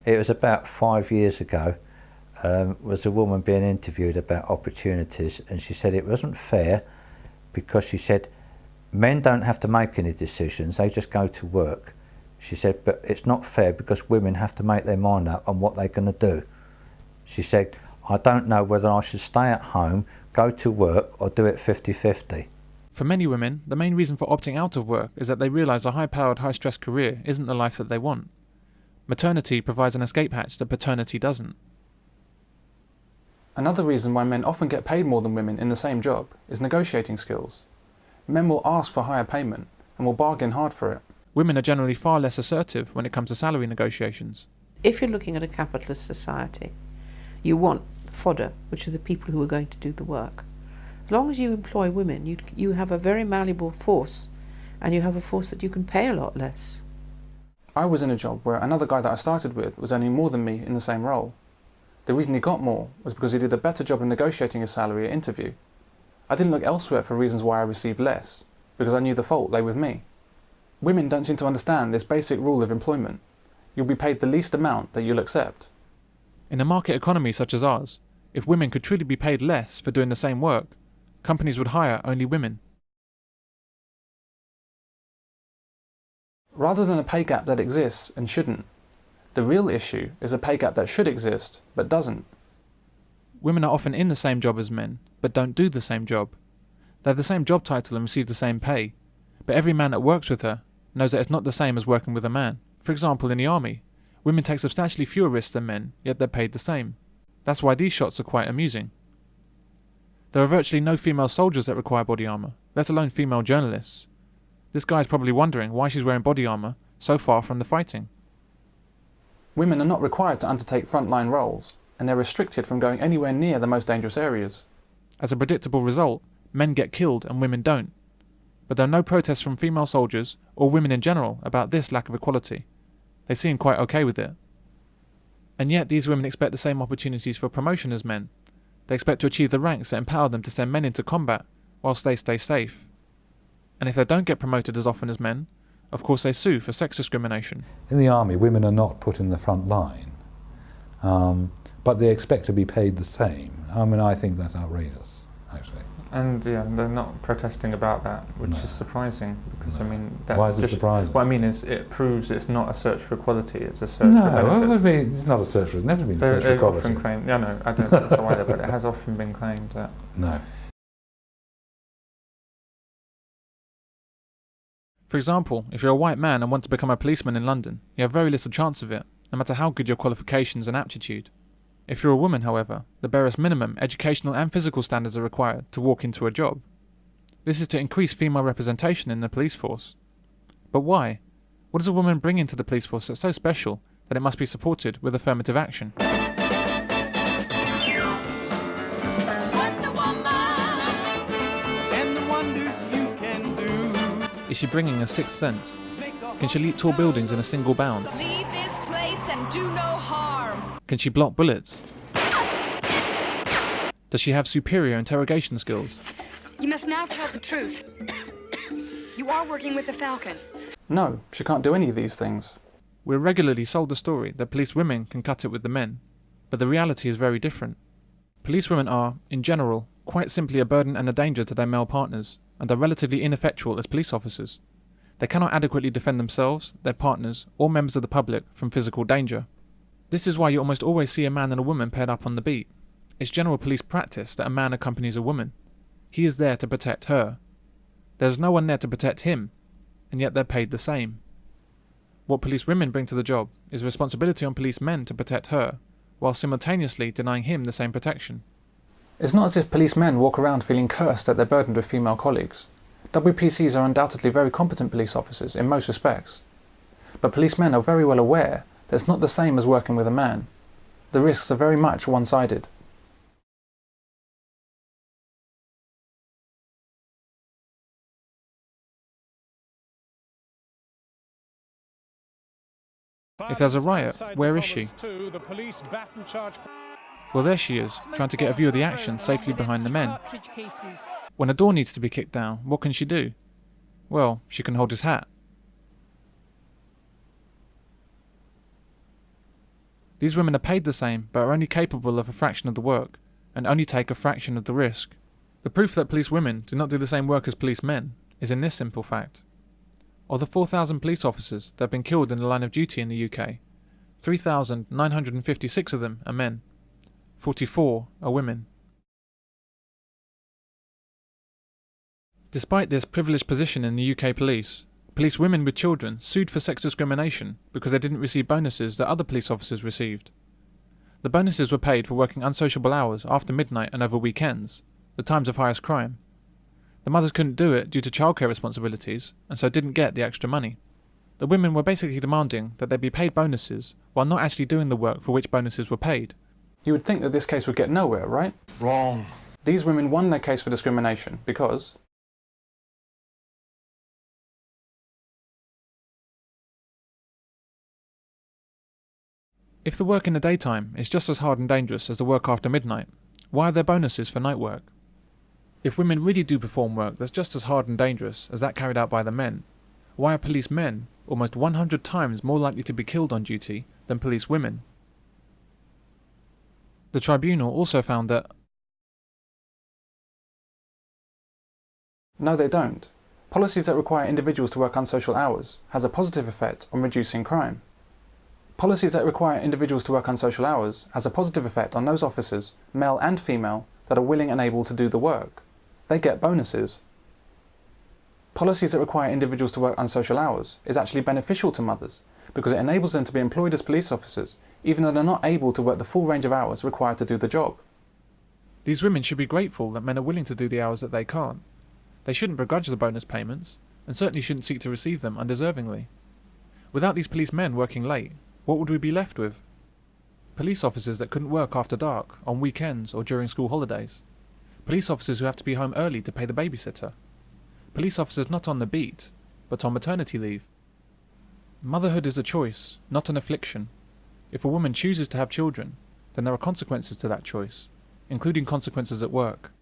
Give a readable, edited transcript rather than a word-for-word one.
It was about 5 years ago. Was a woman being interviewed about opportunities, and she said it wasn't fair because she said men don't have to make any decisions, they just go to work. She said, but it's not fair because women have to make their mind up on what they're going to do. She said, I don't know whether I should stay at home, go to work, or do it 50-50. For many women, the main reason for opting out of work is that they realise a high-powered, high-stress career isn't the life that they want. Maternity provides an escape hatch that paternity doesn't. Another reason why men often get paid more than women in the same job is negotiating skills. Men will ask for higher payment and will bargain hard for it. Women are generally far less assertive when it comes to salary negotiations. If you're looking at a capitalist society, you want fodder, which are the people who are going to do the work. As long as you employ women, you have a very malleable force, and you have a force that you can pay a lot less. I was in a job where another guy that I started with was earning more than me in the same role. The reason he got more was because he did a better job of negotiating his salary at interview. I didn't look elsewhere for reasons why I received less, because I knew the fault lay with me. Women don't seem to understand this basic rule of employment. You'll be paid the least amount that you'll accept. In a market economy such as ours, if women could truly be paid less for doing the same work, companies would hire only women. Rather than a pay gap that exists and shouldn't, the real issue is a pay gap that should exist but doesn't. Women are often in the same job as men, but don't do the same job. They have the same job title and receive the same pay, but every man that works with her knows that it's not the same as working with a man. For example, in the army, women take substantially fewer risks than men, yet they're paid the same. That's why these shots are quite amusing. There are virtually no female soldiers that require body armour, let alone female journalists. This guy is probably wondering why she's wearing body armour so far from the fighting. Women are not required to undertake frontline roles, and they're restricted from going anywhere near the most dangerous areas. As a predictable result, men get killed and women don't. But there are no protests from female soldiers, or women in general, about this lack of equality. They seem quite okay with it. And yet these women expect the same opportunities for promotion as men. They expect to achieve the ranks that empower them to send men into combat, whilst they stay safe. And if they don't get promoted as often as men, of course they sue for sex discrimination. In the army, women are not put in the front line, but they expect to be paid the same. I mean, I think that's outrageous, actually. And yeah, they're not protesting about that, which is surprising, because I mean, that's why is it surprising? What I mean is, it proves it's not a search for equality; it's a search for benefits. No, I mean, it's not a search for. It's never been a search for equality. Often claimed. Yeah, no, I don't think so either. But it has often been claimed that. No. For example, if you're a white man and want to become a policeman in London, you have very little chance of it, no matter how good your qualifications and aptitude. If you're a woman, however, the barest minimum educational and physical standards are required to walk into a job. This is to increase female representation in the police force. But why? What does a woman bring into the police force that's so special that it must be supported with affirmative action? Is she bringing a sixth sense? Can she leap tall buildings in a single bound? Leave this place and do no harm. Can she block bullets? Does she have superior interrogation skills? You must now tell the truth. You are working with the Falcon. No, she can't do any of these things. We're regularly sold the story that police women can cut it with the men, but the reality is very different. Police women are, in general, quite simply a burden and a danger to their male partners, and are relatively ineffectual as police officers. They cannot adequately defend themselves, their partners, or members of the public from physical danger. This is why you almost always see a man and a woman paired up on the beat. It's general police practice that a man accompanies a woman. He is there to protect her. There is no one there to protect him, and yet they're paid the same. What police women bring to the job is a responsibility on police men to protect her, while simultaneously denying him the same protection. It's not as if policemen walk around feeling cursed that they're burdened with female colleagues. WPCs are undoubtedly very competent police officers in most respects. But policemen are very well aware that it's not the same as working with a man. The risks are very much one-sided. If there's a riot, where is she? Well, there she is, trying to get a view of the action safely behind the men. When a door needs to be kicked down, what can she do? Well, she can hold his hat. These women are paid the same, but are only capable of a fraction of the work, and only take a fraction of the risk. The proof that police women do not do the same work as police men is in this simple fact. Of the 4,000 police officers that have been killed in the line of duty in the UK, 3,956 of them are men. 44 are women. Despite this privileged position in the UK police women with children sued for sex discrimination because they didn't receive bonuses that other police officers received. The bonuses were paid for working unsociable hours after midnight and over weekends, the times of highest crime. The mothers couldn't do it due to childcare responsibilities, and so didn't get the extra money. The women were basically demanding that they be paid bonuses while not actually doing the work for which bonuses were paid. You would think that this case would get nowhere, right? Wrong. These women won their case for discrimination because if the work in the daytime is just as hard and dangerous as the work after midnight, why are there bonuses for night work? If women really do perform work that's just as hard and dangerous as that carried out by the men, why are police men almost 100 times more likely to be killed on duty than police women? The tribunal also found that no, they don't. Policies that require individuals to work unsocial hours has a positive effect on reducing crime. Policies that require individuals to work unsocial hours has a positive effect on those officers, male and female, that are willing and able to do the work. They get bonuses. Policies that require individuals to work unsocial hours is actually beneficial to mothers because it enables them to be employed as police officers even though they're not able to work the full range of hours required to do the job. these women should be grateful that men are willing to do the hours that they can't. They shouldn't begrudge the bonus payments, and certainly shouldn't seek to receive them undeservingly. Without these policemen working late, what would we be left with? Police officers that couldn't work after dark, on weekends or during school holidays. Police officers who have to be home early to pay the babysitter. Police officers not on the beat, but on maternity leave. Motherhood is a choice, not an affliction. If a woman chooses to have children, then there are consequences to that choice, including consequences at work.